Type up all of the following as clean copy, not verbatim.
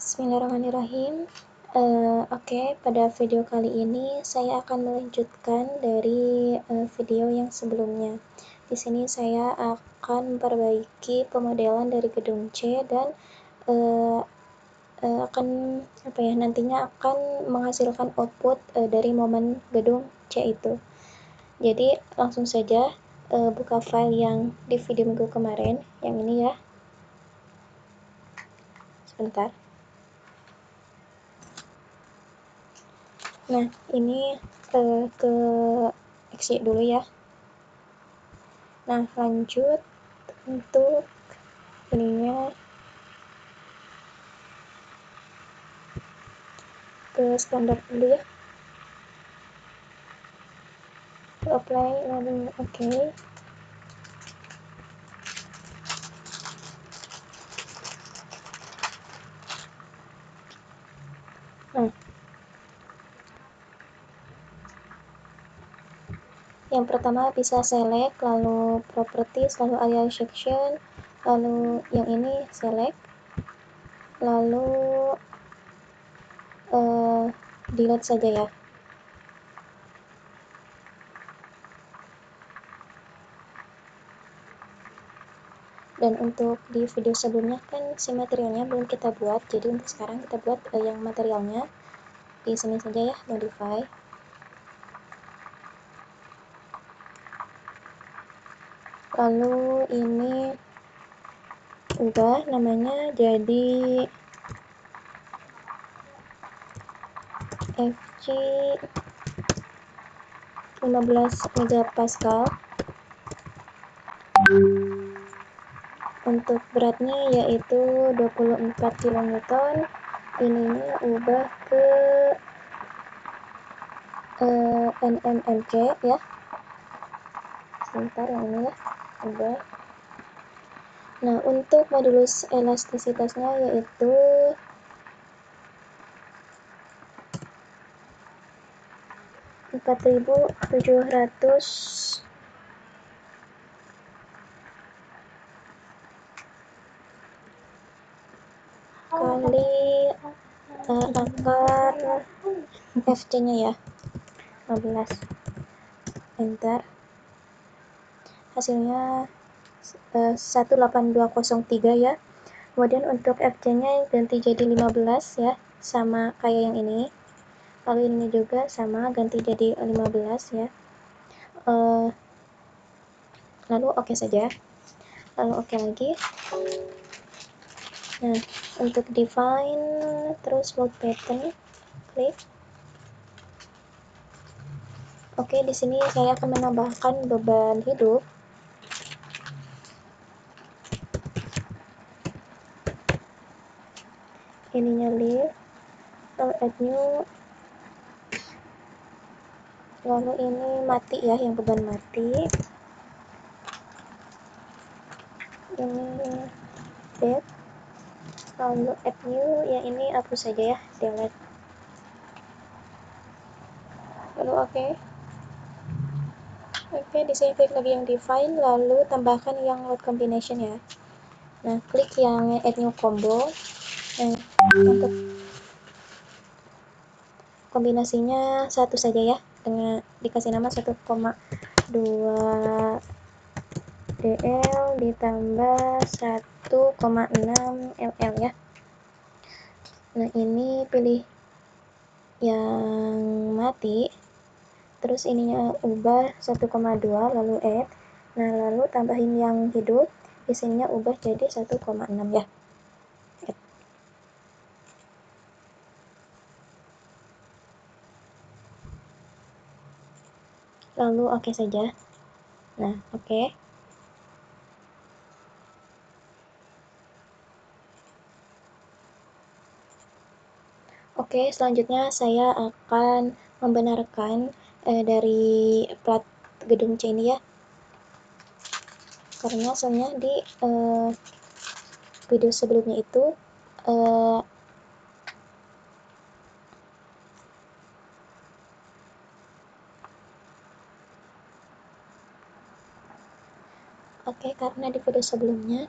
Bismillahirrahmanirrahim. Oke, pada video kali ini saya akan melanjutkan dari video yang sebelumnya. Di sini saya akan memperbaiki pemodelan dari gedung C dan nantinya akan menghasilkan output dari momen gedung C itu. Jadi langsung saja buka file yang di video minggu kemarin, yang ini ya. Sebentar. Nah, ini ke exit dulu ya. Nah, lanjut untuk ininya ke standar dulu ya. Ke apply lalu oke. Nah, yang pertama bisa select, lalu properties, lalu area section, lalu yang ini select, lalu delete saja ya. Dan untuk di video sebelumnya kan si materialnya belum kita buat, jadi untuk sekarang kita buat yang materialnya di sini saja ya, modify. Lalu ini ubah namanya jadi FC 15 megapascal. Untuk beratnya yaitu 24 kN. Ininya ubah ke NMMC ya. Sebentar, yang ini ya, ubah. Nah, untuk modulus elastisitasnya yaitu 4700 kali akar FC-nya ya, 15. Enter. Hasilnya 18203 ya. Kemudian untuk FC-nya ganti jadi 15 ya, sama kayak yang ini. Lalu ini juga sama, ganti jadi 15 ya. Lalu oke saja. Lalu oke lagi. Nah, untuk define terus load pattern, klik. Oke, di sini saya akan menambahkan beban hidup. Ininya leave, lalu add new, lalu ini mati ya, yang beban mati. Ini dead, lalu add new, yang ini hapus saja ya, delete. Lalu oke. Oke, di sini klik lagi yang define, lalu tambahkan yang load combination ya. Nah, klik yang add new combo. Nah, untuk kombinasinya satu saja ya, dengan dikasih nama 1,2 DL ditambah 1,6 LL ya. Nah, ini pilih yang mati, terus ininya ubah 1,2 lalu add. Nah, lalu tambahin yang hidup, di sininya ubah jadi 1,6 ya. Lalu oke saja. Nah, oke. Oke, selanjutnya saya akan membenarkan dari plat gedung C ini ya. Karena soalnya di video sebelumnya itu karena di video sebelumnya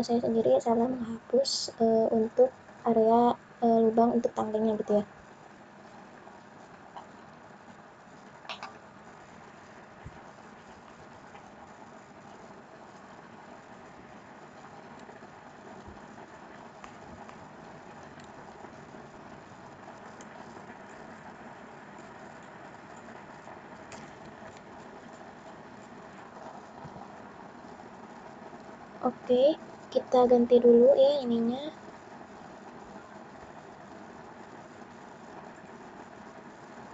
saya sendiri salah menghapus untuk area lubang untuk tangganya gitu ya. Oke, kita ganti dulu ya ininya.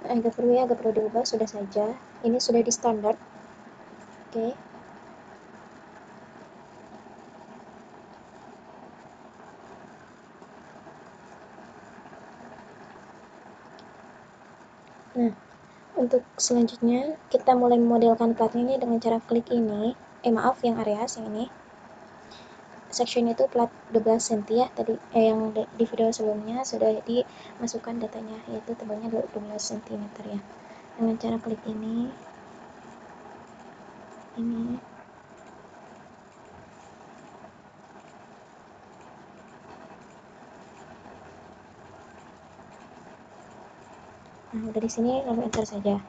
Agak perlu diubah, sudah saja. Ini sudah di standar. Oke. Nah, untuk selanjutnya kita mulai memodelkan platnya ini dengan cara klik ini. Maaf, yang areas yang ini. Section itu plat 12 cm ya, tadi yang di video sebelumnya sudah dimasukkan datanya, yaitu tebalnya 12 cm ya. Dengan cara klik ini. Nah, udah di sini lalu enter saja.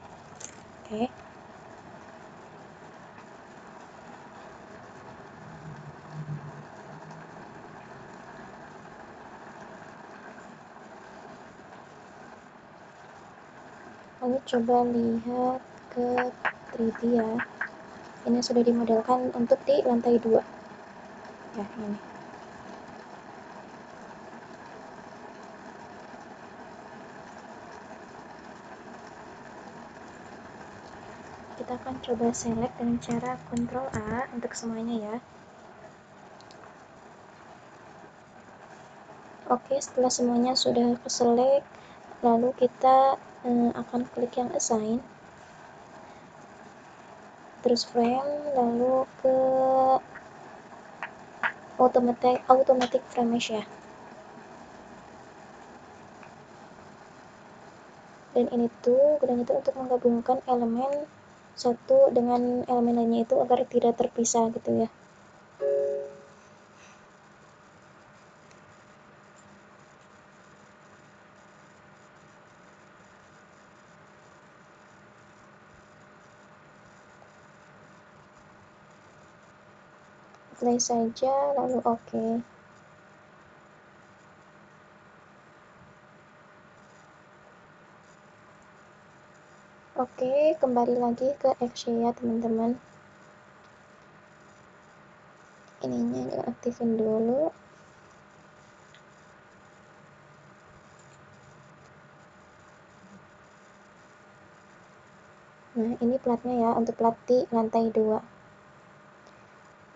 Oke. Lalu coba lihat ke 3D ya. Ini sudah dimodelkan untuk di lantai 2. Ya, ini. Kita akan coba select dengan cara Ctrl A untuk semuanya ya. Oke, setelah semuanya sudah select, lalu kita akan klik yang assign, terus frame, lalu ke automatic frame mesh ya. Dan itu untuk menggabungkan elemen satu dengan elemen lainnya itu agar tidak terpisah gitu ya. Play saja lalu oke. Oke, kembali lagi ke Xshare ya teman-teman. Ininya aktifin dulu. Nah, ini platnya ya, untuk plat di lantai 2.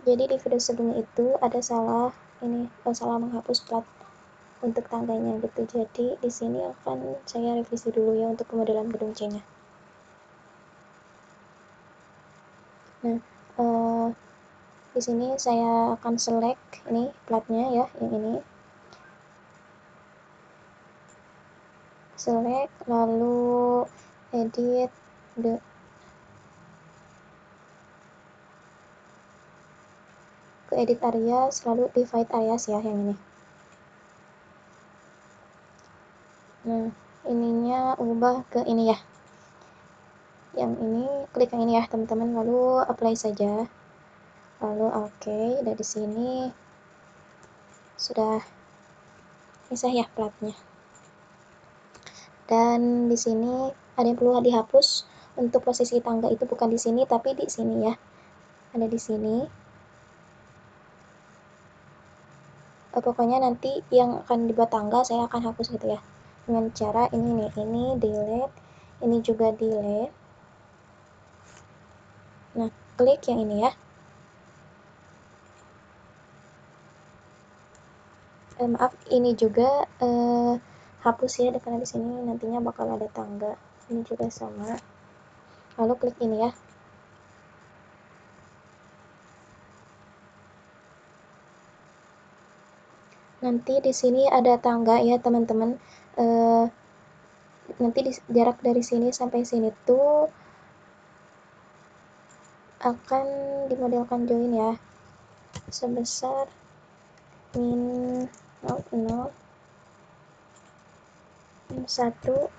Jadi di video sebelumnya itu ada salah menghapus plat untuk tangganya gitu. Jadi di sini akan saya revisi dulu ya untuk pemodelan gedung C-nya. Nah, di sini saya akan select ini platnya ya, yang ini. Select lalu edit ke edit areas, lalu divide areas ya, yang ini. Nah, ininya ubah ke ini ya. Yang ini klik yang ini ya teman-teman, lalu apply saja. Lalu oke, dari sini sudah bisa ya platnya. Dan di sini ada yang perlu dihapus, untuk posisi tangga itu bukan di sini tapi di sini ya. Ada di sini. Pokoknya nanti yang akan dibuat tangga saya akan hapus gitu ya. Dengan cara ini nih, ini delete, ini juga delete. Nah, klik yang ini ya. Maaf, ini juga hapus ya, karena di sini nantinya bakal ada tangga. Ini juga sama. Lalu klik ini ya. Nanti di sini ada tangga ya teman-teman. Nanti jarak dari sini sampai sini tuh akan dimodelkan join ya, sebesar min 0,0 -1,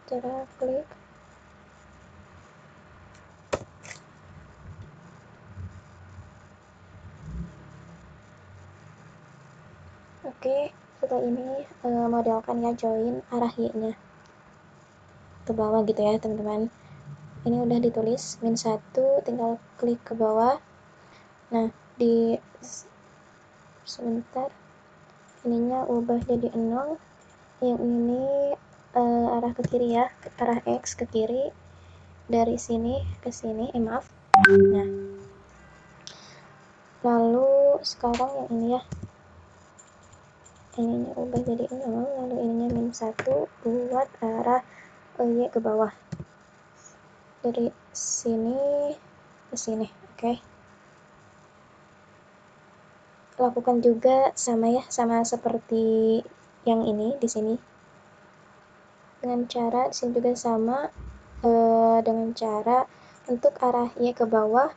cara klik. Oke, setelah ini modelkan ya join arah Y-nya ke bawah gitu ya teman-teman. Ini udah ditulis -1, tinggal klik ke bawah. Nah, di sebentar ininya ubah jadi 0, yang ini arah ke kiri ya, arah X ke kiri, dari sini ke sini, maaf. Nah, lalu sekarang yang ini ya, ininya ubah jadi 0, lalu ininya -1 buat arah Y ke bawah, dari sini ke sini. Oke, lakukan juga sama ya, sama seperti yang ini di sini, dengan cara di sini juga sama, dengan cara untuk arah Y ke bawah.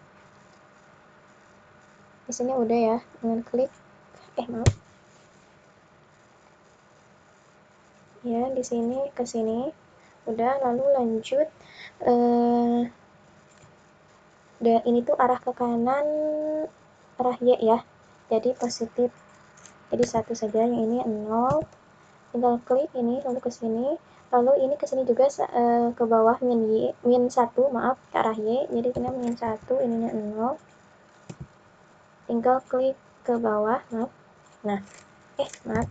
Di sini udah ya, dengan klik maaf ya, di sini ke sini udah, lalu lanjut. Ini tuh arah ke kanan, arah Y ya, jadi positif, jadi 1 saja, yang ini 0, tinggal klik ini lalu ke sini, lalu ini ke sini juga ke bawah -1, maaf, ke arah Y, jadi ini -1, ininya 0, tinggal klik ke bawah, maaf. Nah, maaf.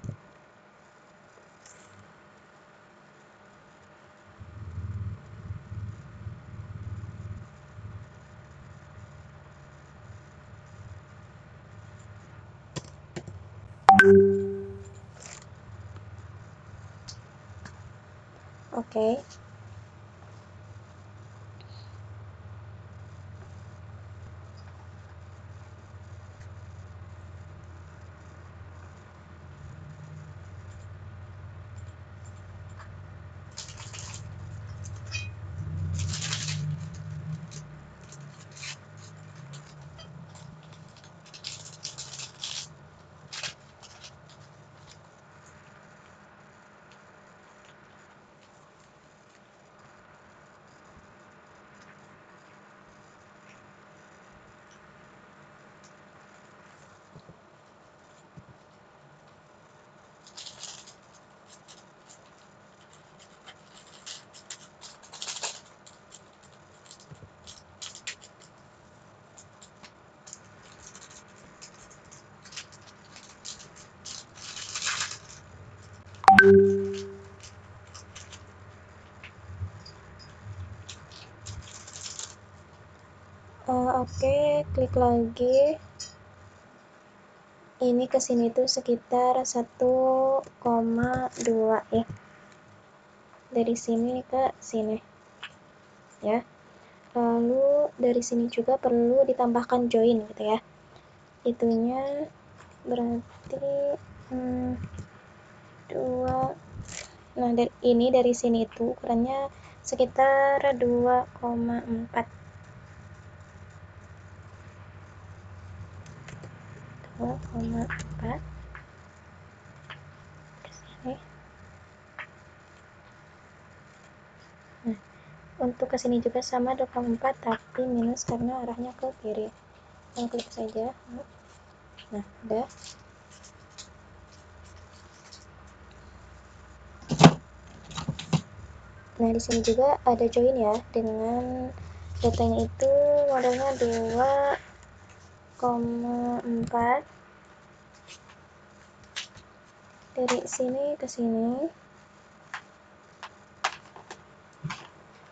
Oke. Oke, klik lagi. Ini ke sini tuh sekitar 1,2 ya. Dari sini ke sini. Ya. Lalu dari sini juga perlu ditambahkan join gitu ya. Itunya berarti 2. Nah, ini dari sini itu ukurannya sekitar 2,4. 2,4 ke sini. Nah, untuk ke sini juga sama 2,4 tapi minus karena arahnya ke kiri. Klik saja. Nah, udah. Nah, di sini juga ada join ya, dengan datanya itu modelnya 2,4 dari sini ke sini.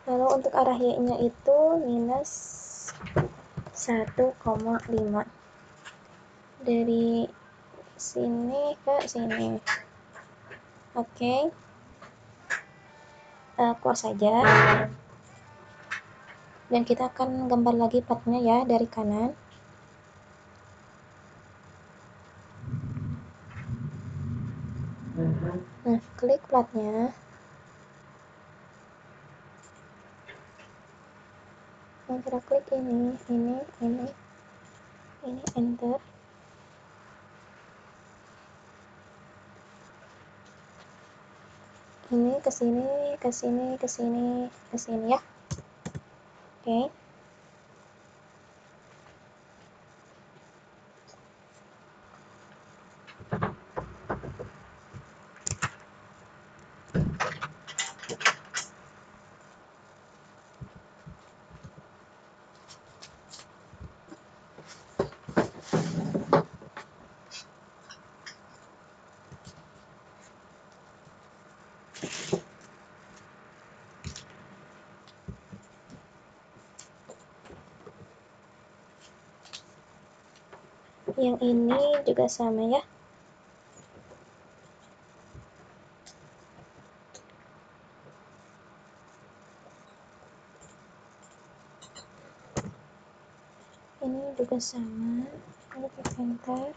Lalu untuk arah Y-nya itu minus 1,5 dari sini ke sini. Oke. Close saja. Dan kita akan gambar lagi platnya ya dari kanan. Nah, klik platnya. Nah, kita klik ini, enter. ini ke sini, ke sini, ke sini, ke sini ya. Oke. Yang ini juga sama ya. Ini juga sama. Klik enter.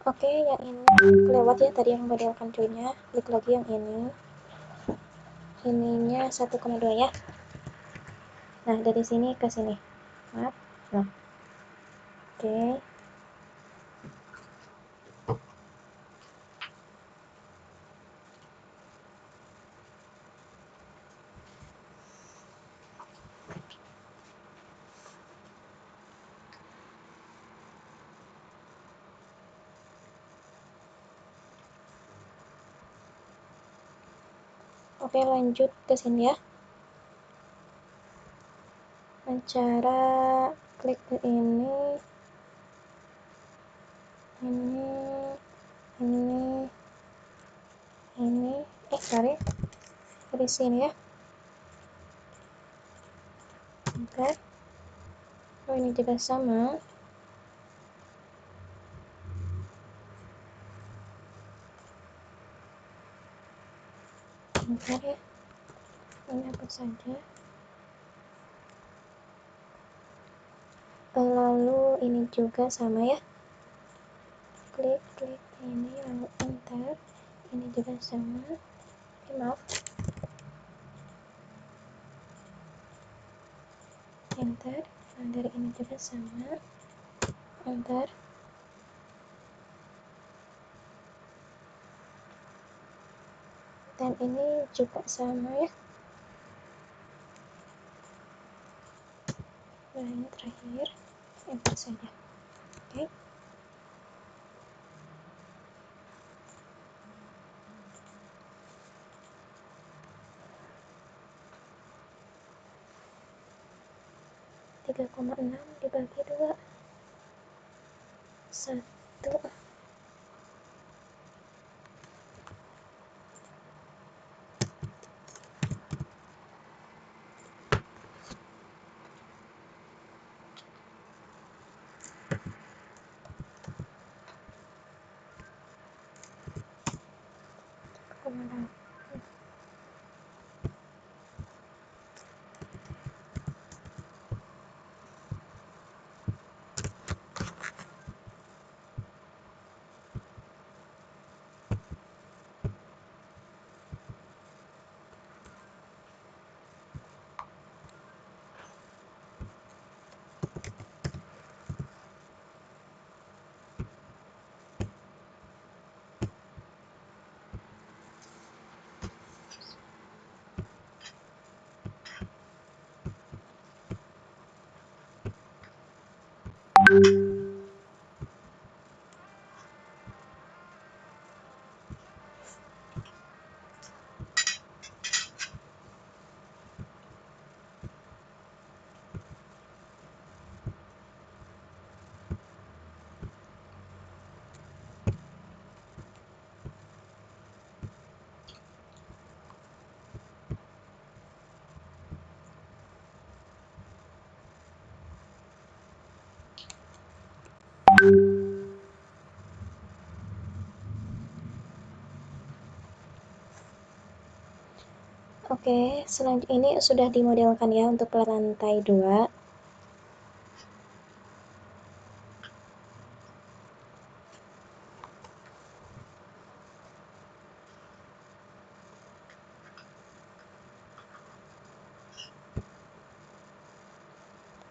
Oke, yang ini kelewat ya tadi yang model kancunya. Klik lagi yang ini. Ininya 1,2 ya. Nah, dari sini ke sini. Maaf. Nah. Oke. Oke, lanjut ke sini ya. Cara klik ke ini, sorry, dari sini ya. Oke. Oh, ini juga sama. Bentar ya. Ini hapus saja. Lalu ini juga sama ya. Klik ini lalu enter. Ini juga sama. Maaf. Enter. Nah, dari ini juga sama. Enter. Dan ini juga sama ya. Nah, ini terakhir. Enter saja. Oke. Tiga koma enam dibagi 2. 1. Koma. Oke, selanjutnya ini sudah dimodelkan ya untuk lantai 2.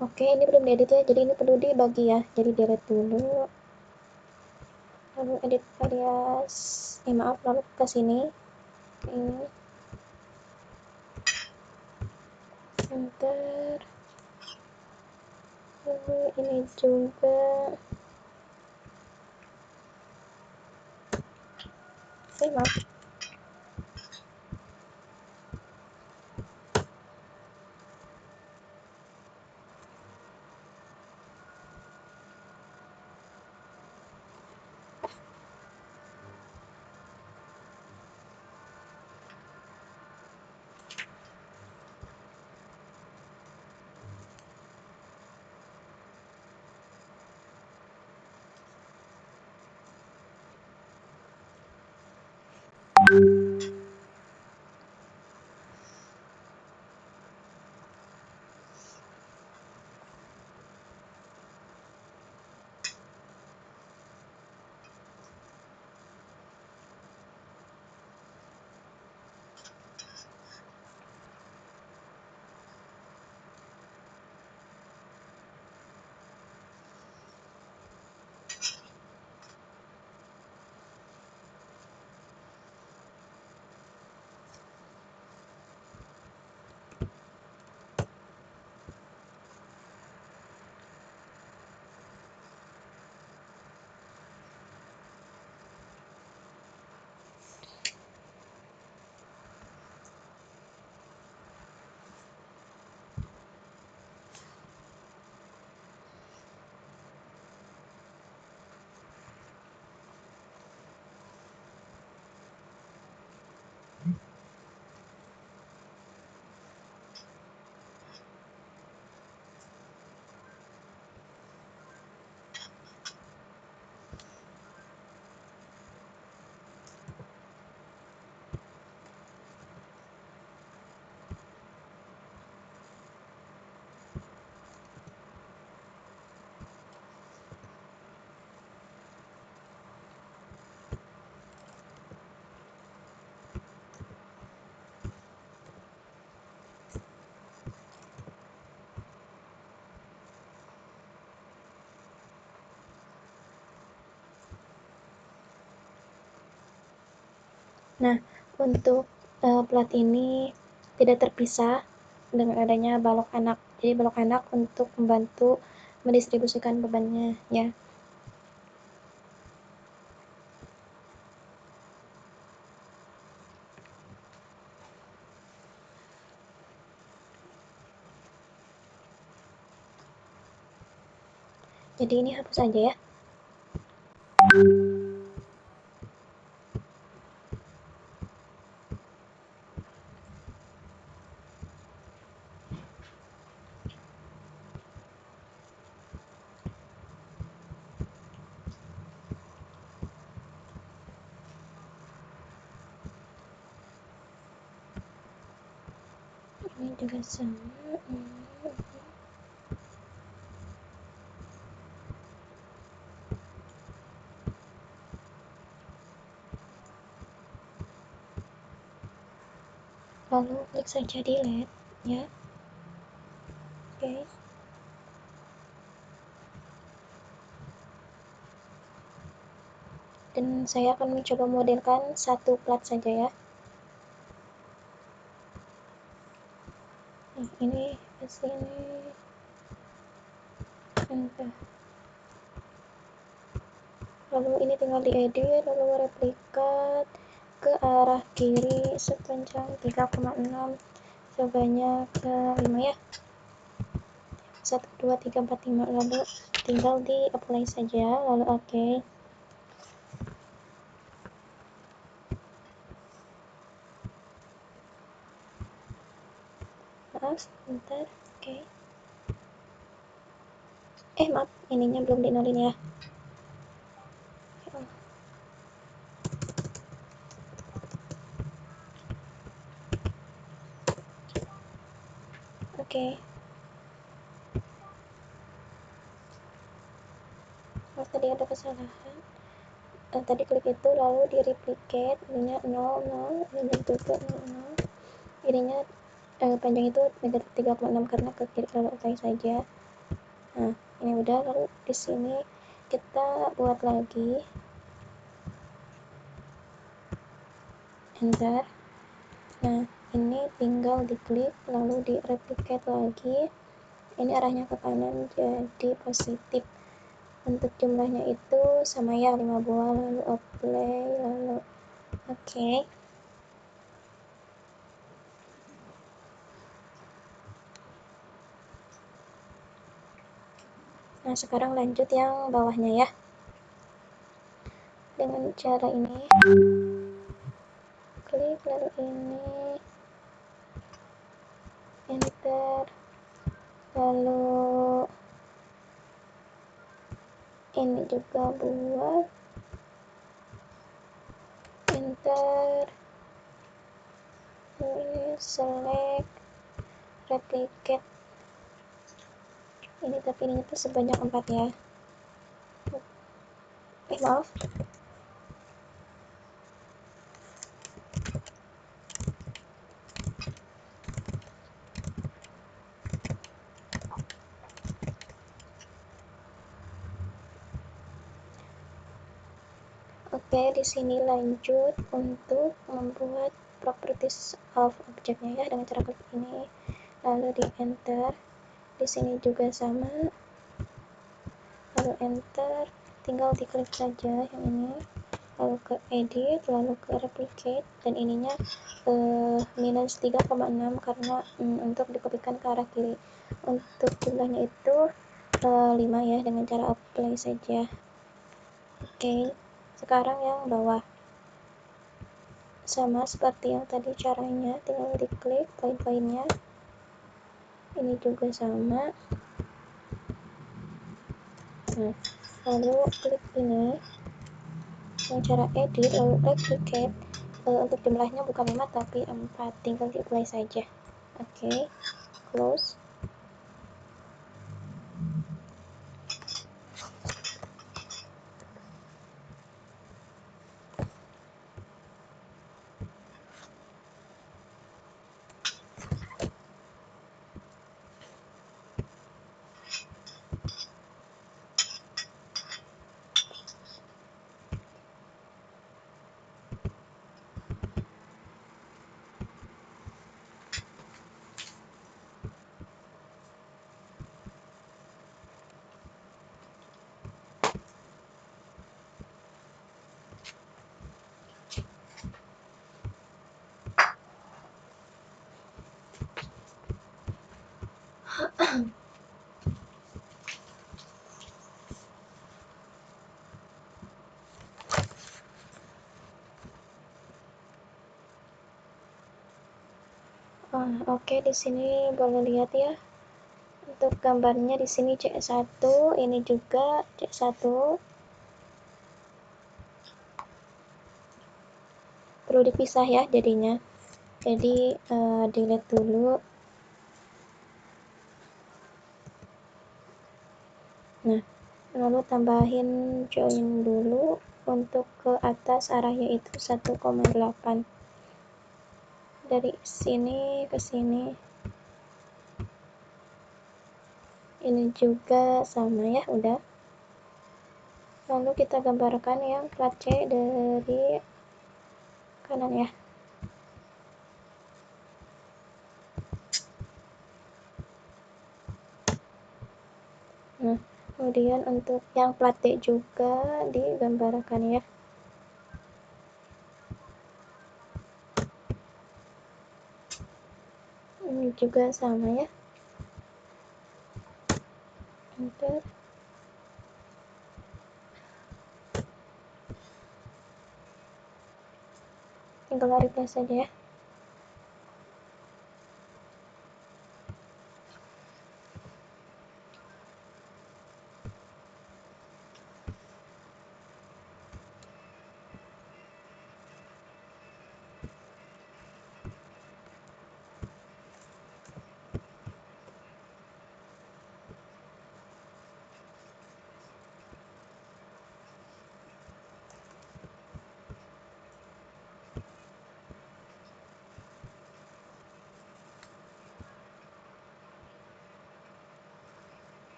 Oke, ini belum diedit ya, jadi ini perlu dibagi ya. Jadi delete dulu, lalu edit alias, maaf, lalu ke sini, ini, center, lalu ini juga, maaf. Nah, untuk plat ini tidak terpisah dengan adanya balok anak. Jadi balok anak untuk membantu mendistribusikan bebannya ya. Jadi ini hapus aja ya. Ini juga sama. Lalu klik saja delete ya. Oke. Dan saya akan mencoba modelkan satu plat saja ya. Nah, ini ke sini. Lalu ini tinggal diedit, lalu replikat ke arah kiri sepanjang 3,6 sebanyak 5 ya. 1 2 3 4 5, lalu tinggal di apply saja, lalu oke. Maaf sebentar. Oke. Maaf, ininya belum dinolin ya. Oke. Oh, tadi ada kesalahan. Tadi klik itu lalu di replicate, ininya 0 0, ininya juga 0 0. Ininya panjang itu negatif 3,6 karena ke kiri, lalu apply saja. Nah, ini udah. Lalu di sini kita buat lagi, enter. Nah, ini tinggal diklik lalu di replicate lagi. Ini arahnya ke kanan jadi positif. Untuk jumlahnya itu sama ya, 5 buah. Lalu apply, lalu oke. Nah, sekarang lanjut yang bawahnya ya. Dengan cara ini, klik lalu ini, enter, lalu ini juga buat, enter, ini select, replicate. Ini tapi ini tuh sebanyak 4 ya. Maaf. Oke, di sini lanjut untuk membuat properties of objeknya ya, dengan cara klik ini, lalu di enter. Di sini juga sama, lalu enter, tinggal diklik saja yang ini, lalu ke edit, lalu ke replicate, dan ininya minus 3,6 karena untuk dikopikan ke arah kiri. Untuk jumlahnya itu 5 ya, dengan cara apply saja. Oke, sekarang yang bawah sama seperti yang tadi caranya, tinggal diklik poin-poinnya. Ini juga sama. Nah, lalu klik ini dengan cara edit, lalu replicate. Untuk jumlahnya bukan 5 tapi 4, tinggal di apply saja. Oke, close. Oke, di sini boleh lihat ya. Untuk gambarnya di sini C1, ini juga C1. Perlu dipisah ya jadinya. Jadi delete dulu. Nah, lalu tambahin join dulu untuk ke atas, arahnya itu 1,8. Dari sini ke sini. Ini juga sama ya, udah. Lalu kita gambarkan yang plat C dari kanan ya. Nah, kemudian untuk yang plat D juga digambarkan ya. Ini juga sama ya. Enter. Tinggal replace saja ya.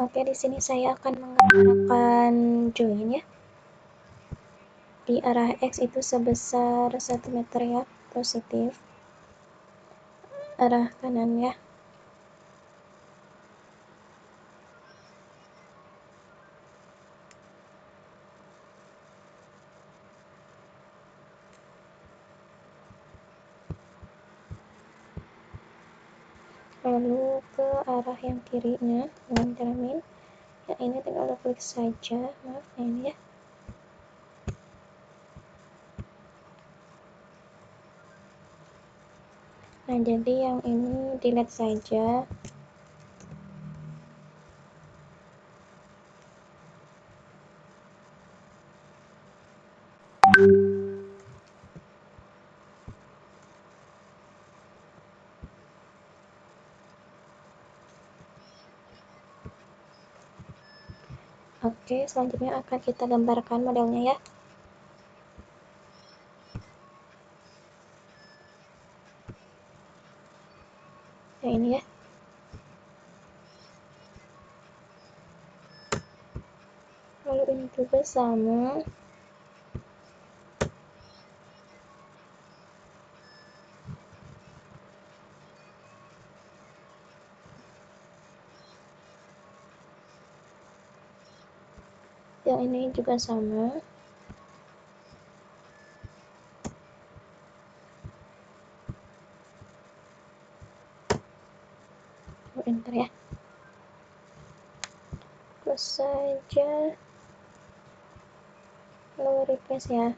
Oke, di sini saya akan menggunakan join ya. Di arah X itu sebesar 1 meter ya, positif. Arah kanan ya. Lalu ke arah yang kirinya dengan cara min. Ya, ini tinggal klik saja, maaf ya ini ya. Nah, jadi yang ini delete saja. Oke, selanjutnya akan kita gambarkan modelnya ya. Yang ini ya. Lalu ini juga sama. Yang ini juga sama. Enter ya. Terus saja. Lalu refresh ya.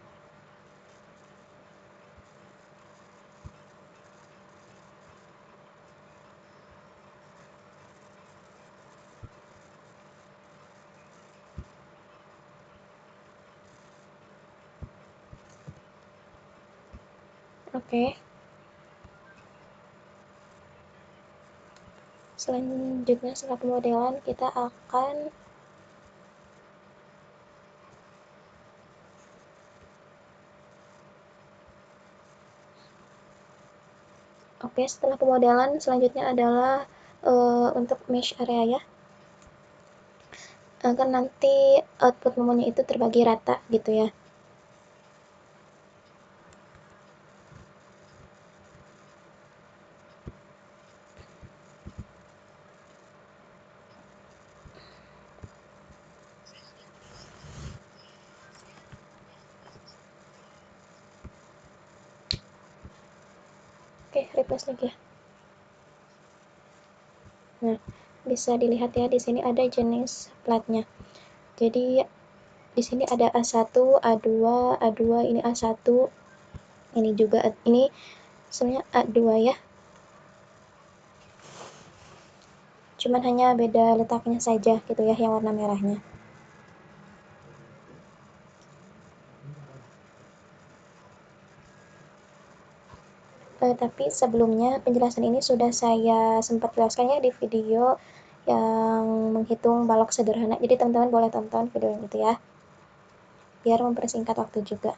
Oke. Selanjutnya setelah pemodelan kita akan setelah pemodelan selanjutnya adalah untuk mesh area ya. Agar nanti output memonya itu terbagi rata gitu ya. Oke, refresh lagi ya. Nah, bisa dilihat ya di sini ada jenis platnya. Jadi di sini ada A1, A2, A2, ini A1, ini juga ini sebenarnya A2 ya. Cuman hanya beda letaknya saja gitu ya yang warna merahnya. Tapi sebelumnya penjelasan ini sudah saya sempat jelaskan ya di video yang menghitung balok sederhana. Jadi teman-teman boleh tonton video yang itu ya. Biar mempersingkat waktu juga.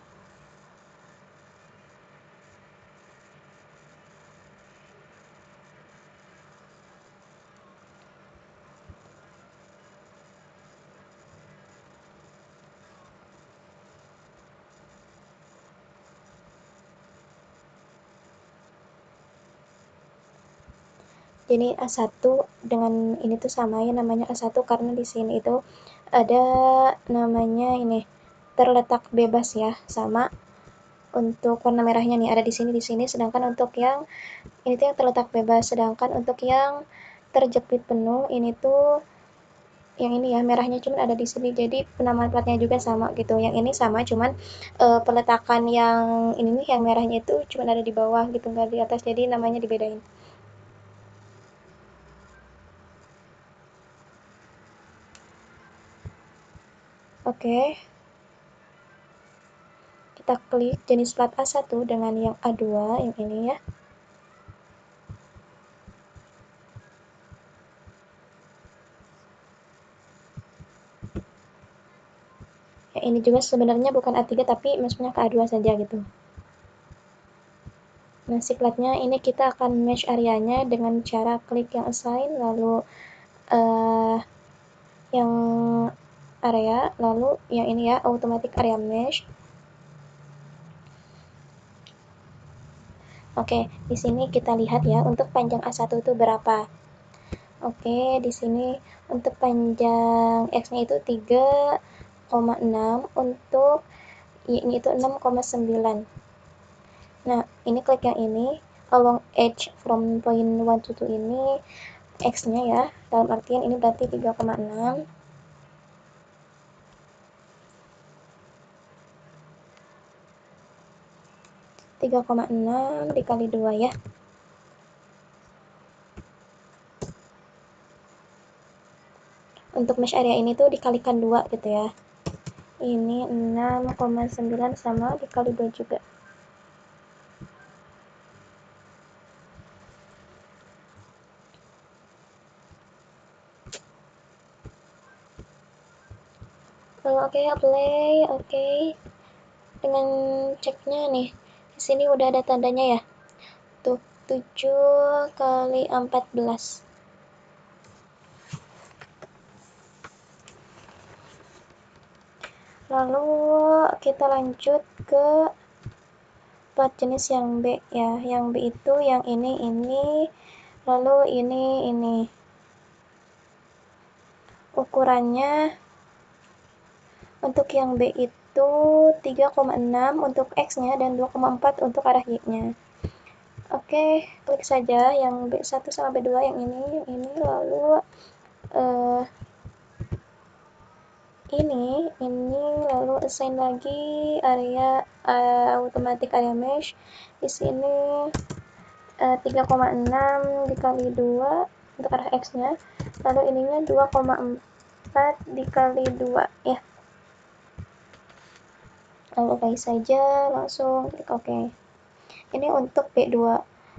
Jadi A1 dengan ini tuh sama ya, namanya A1 karena di sini itu ada namanya ini terletak bebas ya, sama untuk warna merahnya nih ada di sini, sedangkan untuk yang ini tuh yang terletak bebas, sedangkan untuk yang terjepit penuh ini tuh yang ini ya merahnya cuman ada di sini, jadi penamaan platnya juga sama gitu. Yang ini sama cuman peletakan yang ini nih yang merahnya itu cuman ada di bawah gitu, nggak di atas, jadi namanya dibedain. Oke, kita klik jenis plat A1 dengan yang A2 yang ini ya. Yang ini juga sebenarnya bukan A3 tapi masuknya ke A2 saja gitu. Nah, si platnya ini kita akan mesh areanya dengan cara klik yang assign lalu yang area, lalu yang ini ya, automatic area mesh. Oke, di sini kita lihat ya untuk panjang A1 itu berapa. Oke, di sini untuk panjang X-nya itu 3,6, untuk Y-nya itu 6,9. Nah, ini klik yang ini, along edge from point 1 to 2 ini, X-nya ya, dalam artian ini berarti 3,6. 3,6 dikali 2 ya. Untuk mesh area ini tuh dikalikan 2 gitu ya. Ini 6,9 sama dikali 2 juga. Oke, apply, oke. Dengan ceknya nih, di sini udah ada tandanya ya. Tuh, 7 kali 14. Lalu kita lanjut ke plat jenis yang B ya. Yang B itu yang ini, lalu ini. Ukurannya untuk yang B itu 3,6 untuk X-nya dan 2,4 untuk arah Y-nya. Oke, klik saja yang B1 sama B2 yang ini, lalu ini, lalu assign lagi area automatic area mesh. Di sini 3,6 dikali 2 untuk arah X-nya, lalu ininya 2,4 dikali 2 ya. Lalu oke saja, langsung klik OK. Ini untuk B2.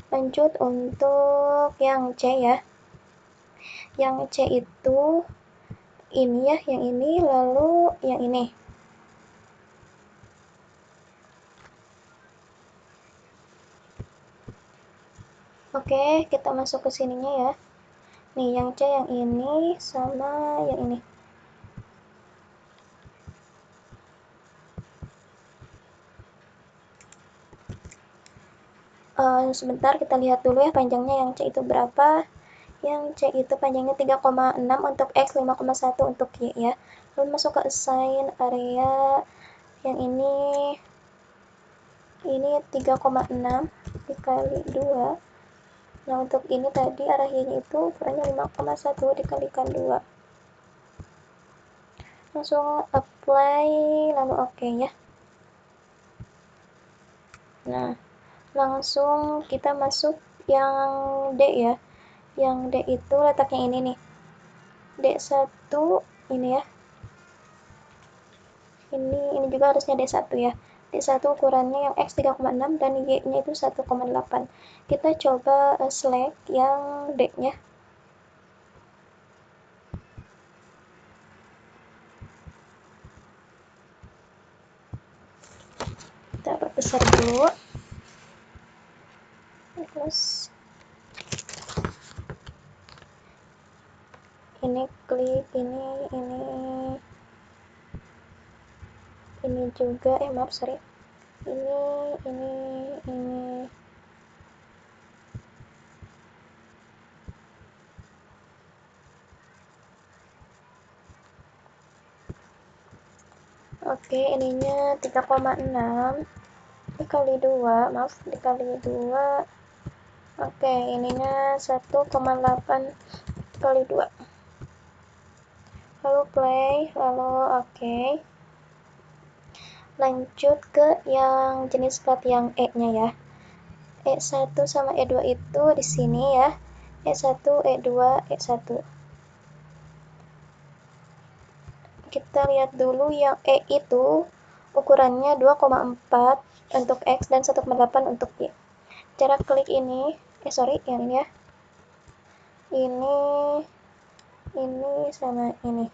Lanjut untuk yang C ya. Yang C itu ini ya, yang ini, lalu yang ini. Oke, kita masuk ke sininya ya. Nih, yang C yang ini sama yang ini. Sebentar, kita lihat dulu ya panjangnya yang C itu berapa. Yang C itu panjangnya 3,6 untuk X, 5,1 untuk Y ya. Lalu masuk ke assign area yang ini 3,6 dikali 2. Nah, untuk ini tadi arah Y-nya itu ukurannya 5,1 dikalikan 2. Langsung apply, lalu oke ya. Nah, langsung kita masuk yang D ya. Yang D itu letaknya ini nih. D1 ini ya. Ini juga harusnya D1 ya. D1 ukurannya yang X 3,6 dan Y-nya itu 1,8. Kita coba select yang D-nya. Kita perbesar dulu. Terus ini klik ini juga maaf sorry, ini oke, ininya 3,6 dikali 2, maaf dikali 2. Oke, ininya 1,8 kali 2. Lalu play, lalu oke. Lanjut ke yang jenis plat yang E-nya ya. E1 sama E2 itu di sini ya. E1, E2, E1. Kita lihat dulu yang E itu ukurannya 2,4 untuk X dan 1,8 untuk Y. Cara klik ini, yang ini ya. Ini sama ini.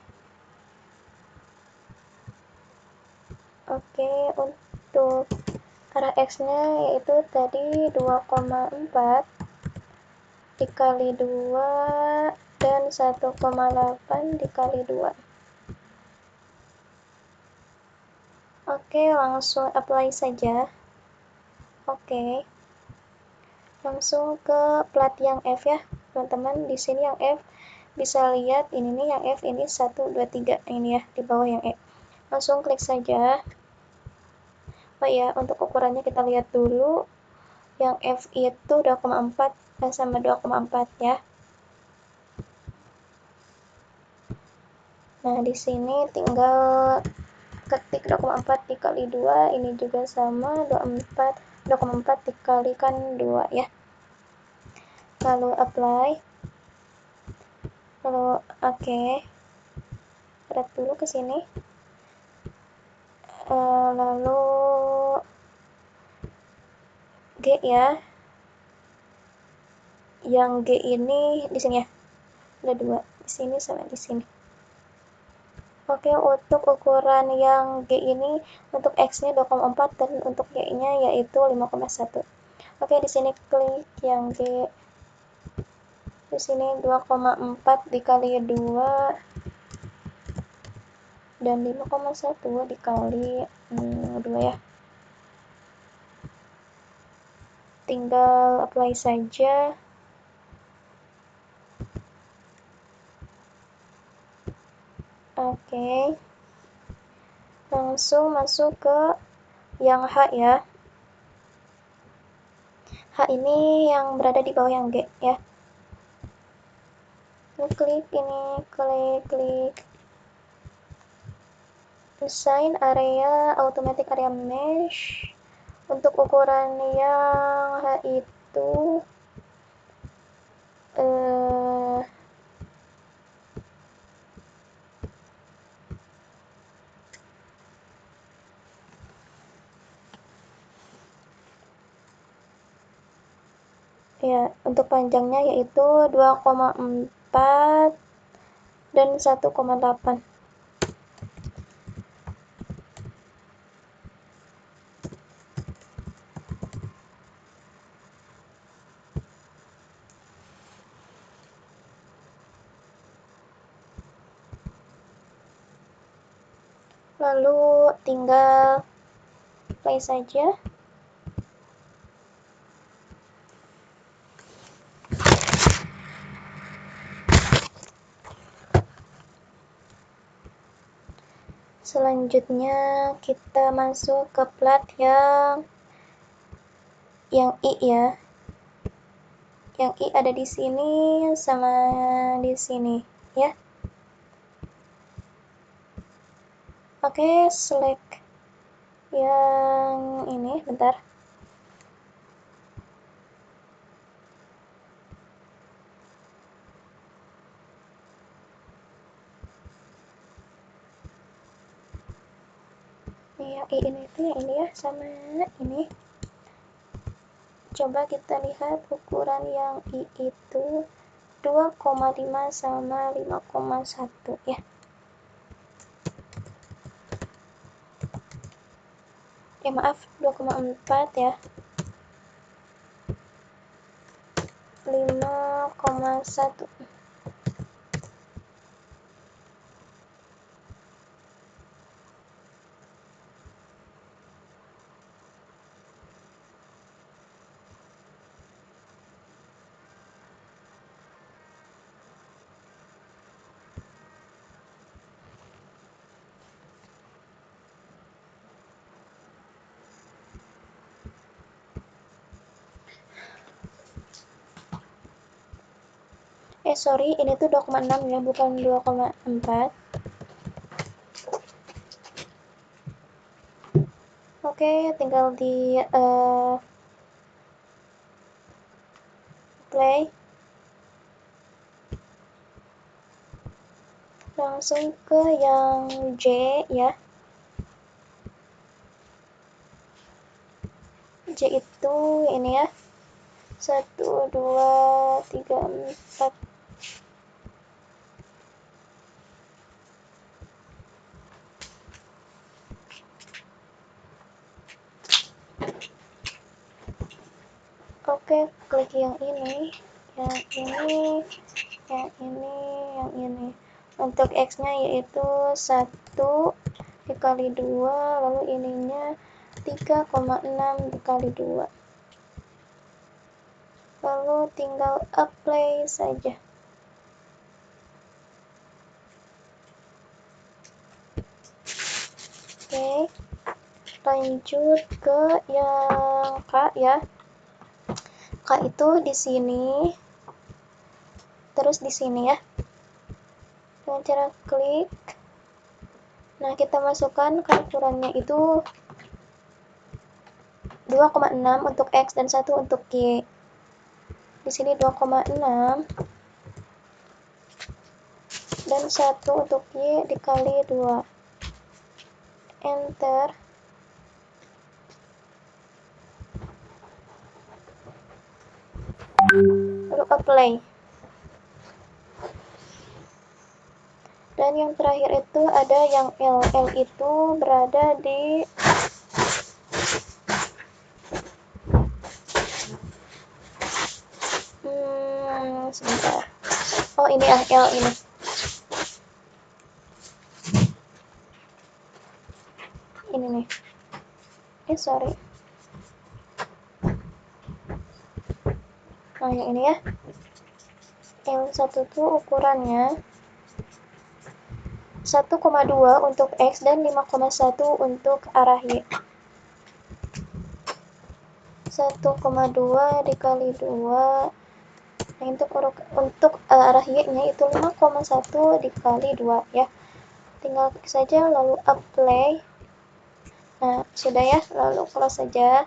Oke, untuk arah X-nya yaitu tadi 2,4 dikali 2 dan 1,8 dikali 2. Oke, langsung apply saja. Oke. Langsung ke plat yang F ya, teman-teman. Di sini yang F bisa lihat ini nih, yang F ini 1 2 3 ini ya, di bawah yang E. Langsung klik saja. Oh ya, untuk ukurannya kita lihat dulu. Yang F itu 2,4 sama 2,4 ya. Nah, di sini tinggal ketik 2,4 dikali 2, ini juga sama 2,4 dikalikan 2 ya. Lalu apply. Lalu oke. Drag dulu ke sini. Lalu G ya. Yang G ini di sini ya. Ada 2, di sini sama di sini. Oke, untuk ukuran yang G ini untuk X-nya 2,4 dan untuk Y-nya yaitu 5,1. Oke, di sini klik yang G. Di sini 2,4 dikali 2 dan 5,1 dikali 2 ya. Tinggal apply saja. Oke. Langsung masuk ke yang H ya. H ini yang berada di bawah yang G ya. Klik ini, klik design area, automatic area mesh. Untuk ukuran yang H itu ya, untuk panjangnya yaitu 2,4 dan 1,8. Lalu tinggal play saja. Selanjutnya kita masuk ke plat yang I ya. Yang I ada di sini sama di sini ya. Oke, select yang ini, bentar. Yang I ini tuh yang ini ya, sama ini. Coba kita lihat ukuran yang I itu 2,5 sama 5,1 ya. Maaf, 2,4 ya. 5,1. Sorry, ini tuh 2,6 ya, bukan 2,4. Oke, tinggal di play. Langsung ke yang J ya. J itu ini ya. 1, 2, 3, 4. Oke, klik yang ini, yang ini, yang ini, yang ini. Untuk X-nya yaitu 1 dikali 2, lalu ininya 3,6 dikali 2. Lalu tinggal apply saja. Oke, lanjut ke yang K ya. K itu di sini, terus di sini ya. Dengan cara klik. Nah, kita masukkan ke ukurannya itu 2,6 untuk X dan 1 untuk Y. Di sini 2,6 dan 1 untuk Y dikali 2. Enter. Lalu apply. Dan yang terakhir itu ada yang L. L itu berada di sebentar. Oh, ini ya L ini. Ini nih. Sorry. Nah, yang ini ya. L1 tuh ukurannya 1,2 untuk X dan 5,1 untuk arah Y. 1,2 dikali 2. Nah, untuk arah Y-nya itu 5,1 dikali 2 ya. Tinggal klik saja lalu apply. Nah, sudah ya, lalu close saja.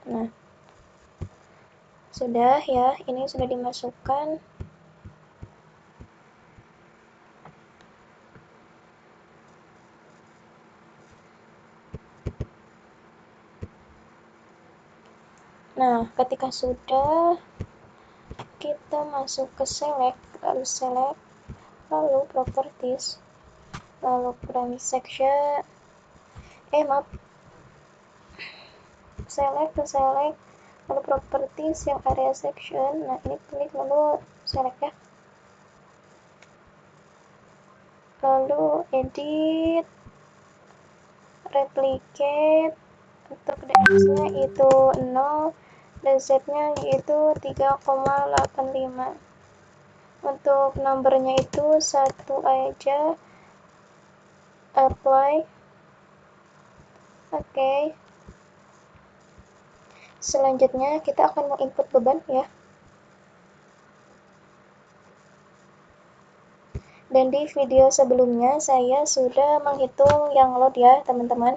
Nah, sudah ya, ini sudah dimasukkan. Nah, ketika sudah, kita masuk ke select, lalu properties, lalu frame section, select, lalu properties yang area section. Nah, ini klik lalu select ya. Lalu edit, replicate, untuk dx-nya itu 0 dan z-nya yaitu 3,85. Untuk numbernya itu 1 aja. Apply. Oke. Selanjutnya kita akan menginput beban ya. Dan di video sebelumnya saya sudah menghitung yang load ya, teman-teman.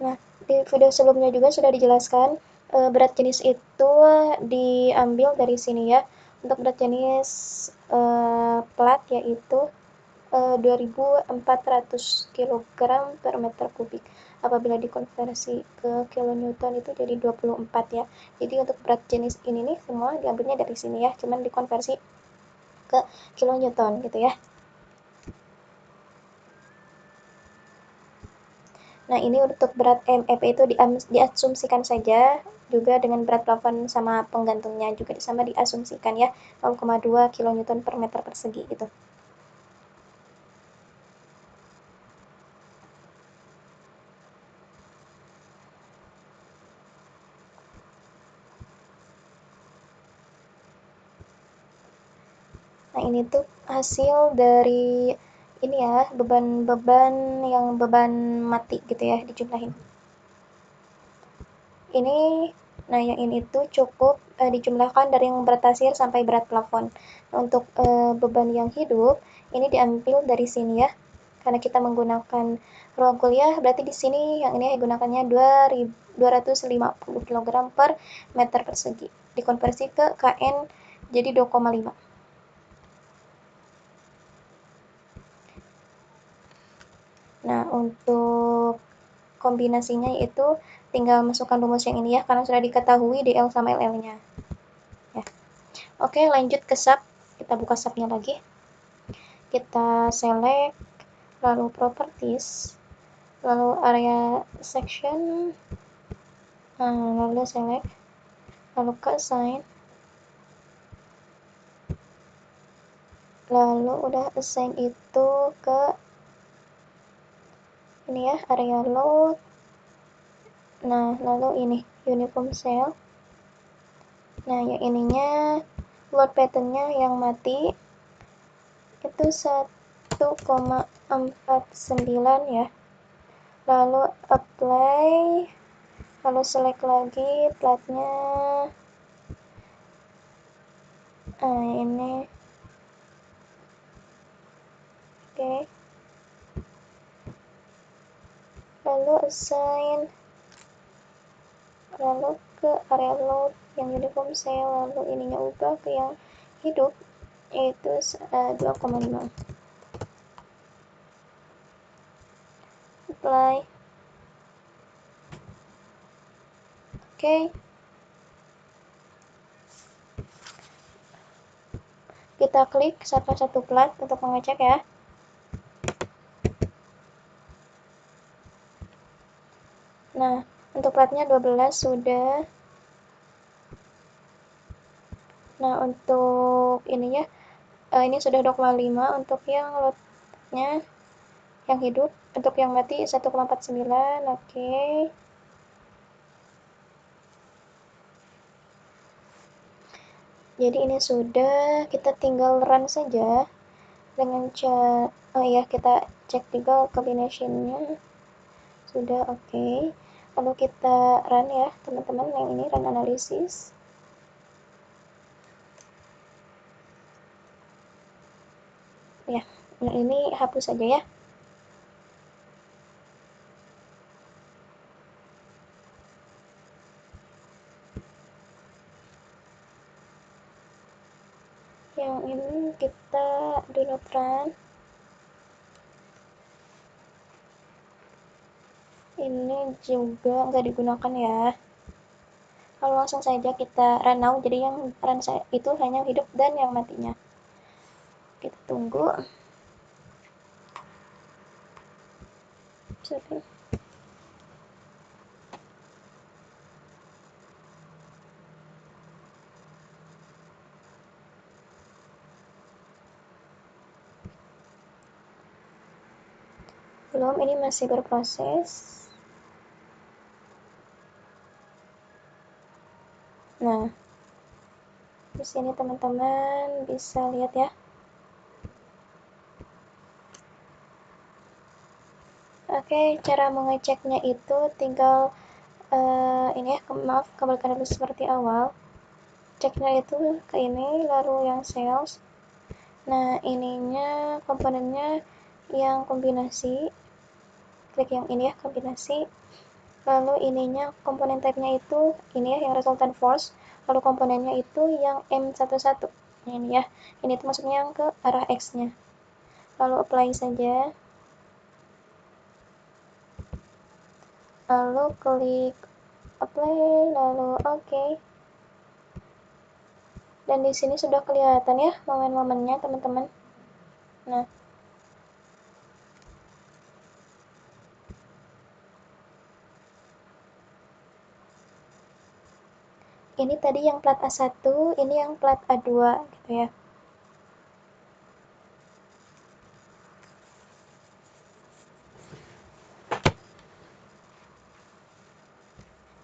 Nah, di video sebelumnya juga sudah dijelaskan berat jenis itu diambil dari sini ya. Untuk berat jenis plat yaitu 2400 kg per meter kubik. Apabila dikonversi ke kilonewton itu jadi 24 ya. Jadi untuk berat jenis ini nih semua diambilnya dari sini ya, cuman dikonversi ke kilonewton gitu ya. Nah, ini untuk berat MEP itu diasumsikan saja, juga dengan berat plafon sama penggantungnya juga sama diasumsikan ya, 0,2 kN per meter persegi gitu. Nah, ini tuh hasil dari ini ya, beban-beban yang beban mati gitu ya, dijumlahin. Nah yang ini tuh cukup dijumlahkan dari yang berat tasir sampai berat plafon. Nah, untuk beban yang hidup, ini diambil dari sini ya. Karena kita menggunakan ruang kuliah, berarti di sini yang ini gunakannya 250 kg per meter persegi. Dikonversi ke KN jadi 2,5. Nah, untuk kombinasinya yaitu tinggal masukkan rumus yang ini ya, karena sudah diketahui DL sama LL-nya. Ya. Oke, lanjut ke sub. Kita buka subnya lagi. Kita select, lalu properties, lalu area section, lalu select, lalu ke assign, lalu udah assign itu ke ini ya, area load. Nah, lalu ini uniform cell. Nah, yang ininya load patternnya yang mati itu 1,49 ya. Lalu apply, lalu select lagi platnya. Ini oke. Lalu assign, lalu ke area load yang uniform cell, lalu ininya ubah ke yang hidup yaitu 2,5. Apply. Oke. Kita klik satu plat untuk mengecek ya. Nah, untuk platnya 12 sudah. Nah, untuk ini ya, ini sudah 25 untuk yang lotnya yang hidup, untuk yang mati 1,49. Oke. Jadi ini sudah, kita tinggal run saja dengan kita cek juga combination-nya sudah oke. Lalu kita run ya teman-teman, yang ini run analisis. Ya, yang ini hapus saja ya. Yang ini kita do not run. Ini juga nggak digunakan ya. Lalu langsung saja kita run now. Jadi yang run itu hanya hidup dan yang matinya. Kita tunggu. Sorry. Belum, ini masih berproses. Nah, di sini teman-teman bisa lihat ya. Oke, cara mengeceknya itu tinggal ini ya, maaf, kembalikan dulu seperti awal. Ceknya itu ke ini, lalu yang sales. Nah, ininya komponennya yang kombinasi. Klik yang ini ya, kombinasi. Lalu ininya komponen type-nya itu ini ya, yang resultant force. Lalu komponennya itu yang M11. Ini ya, ini tuh masuknya yang ke arah X-nya. Lalu apply saja. Lalu klik apply, lalu oke. Dan di sini sudah kelihatan ya momen-momennya teman-teman. Nah, ini tadi yang plat A1, ini yang plat A2 gitu ya.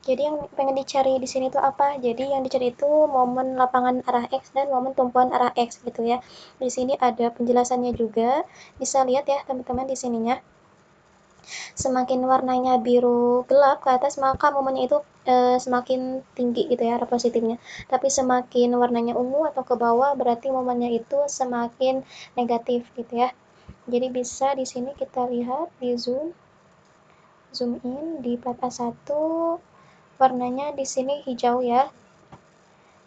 Jadi yang pengen dicari di sini tuh apa? Jadi yang dicari itu momen lapangan arah X dan momen tumpuan arah X gitu ya. Di sini ada penjelasannya juga. Bisa lihat ya teman-teman di sininya. Semakin warnanya biru gelap ke atas, maka momennya itu semakin tinggi gitu ya arah positifnya. Tapi semakin warnanya ungu atau ke bawah, berarti momennya itu semakin negatif gitu ya. Jadi bisa di sini kita lihat di zoom in di plat A1, warnanya di sini hijau ya.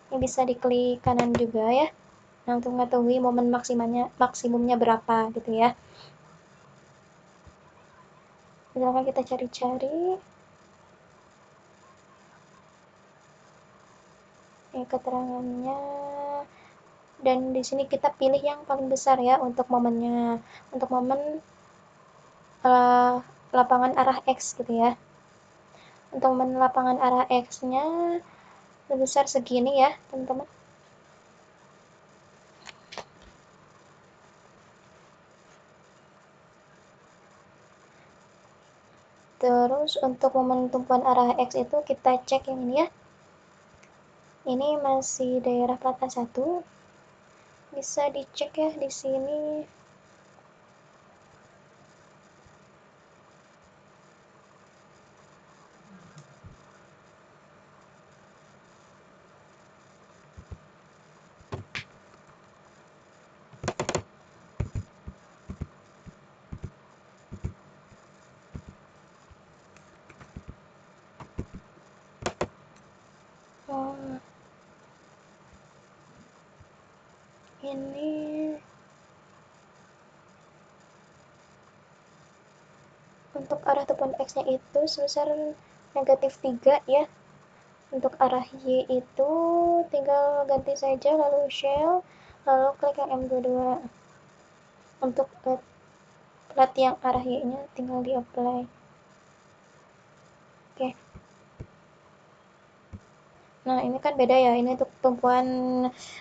Ini bisa diklik kanan juga ya. Nah, untuk mengetahui momen maksimumnya berapa gitu ya. Misalkan kita cari-cari, ini keterangannya, dan di sini kita pilih yang paling besar ya untuk momennya, untuk momen lapangan arah X gitu ya. Untuk momen lapangan arah X-nya sebesar segini ya teman-teman. Terus untuk momen tumpuan arah X itu kita cek yang ini ya. Ini masih daerah Plata 1. Bisa dicek ya di sini. Oh, ini untuk arah tumpuan X-nya itu sebesar -3 ya. Untuk arah Y itu tinggal ganti saja, lalu shell, lalu klik yang M22. Untuk plat yang arah Y-nya tinggal di apply. Oke. Nah, ini kan beda ya. Ini untuk tumpuan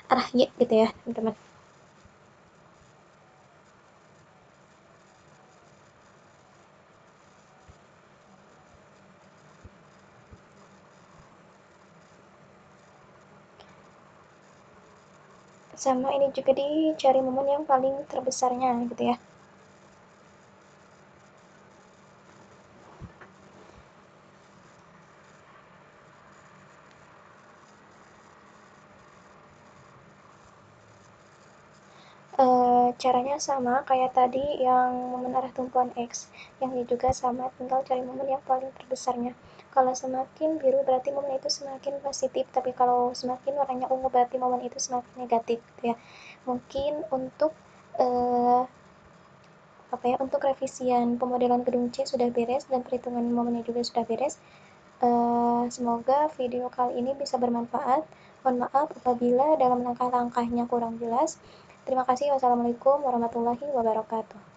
arah Y gitu ya, teman-teman. Sama ini juga dicari momen yang paling terbesarnya gitu ya. Caranya sama kayak tadi yang momen arah tumpuan X, yang ini juga sama, tinggal cari momen yang paling terbesarnya. Kalau semakin biru berarti momen itu semakin positif, tapi kalau semakin warnanya ungu berarti momen itu semakin negatif gitu ya. Mungkin untuk uh, untuk revisian pemodelan gedung C sudah beres dan perhitungan momennya juga sudah beres. Semoga video kali ini bisa bermanfaat. Mohon maaf apabila dalam langkah-langkahnya kurang jelas. Terima kasih. Wassalamualaikum warahmatullahi wabarakatuh.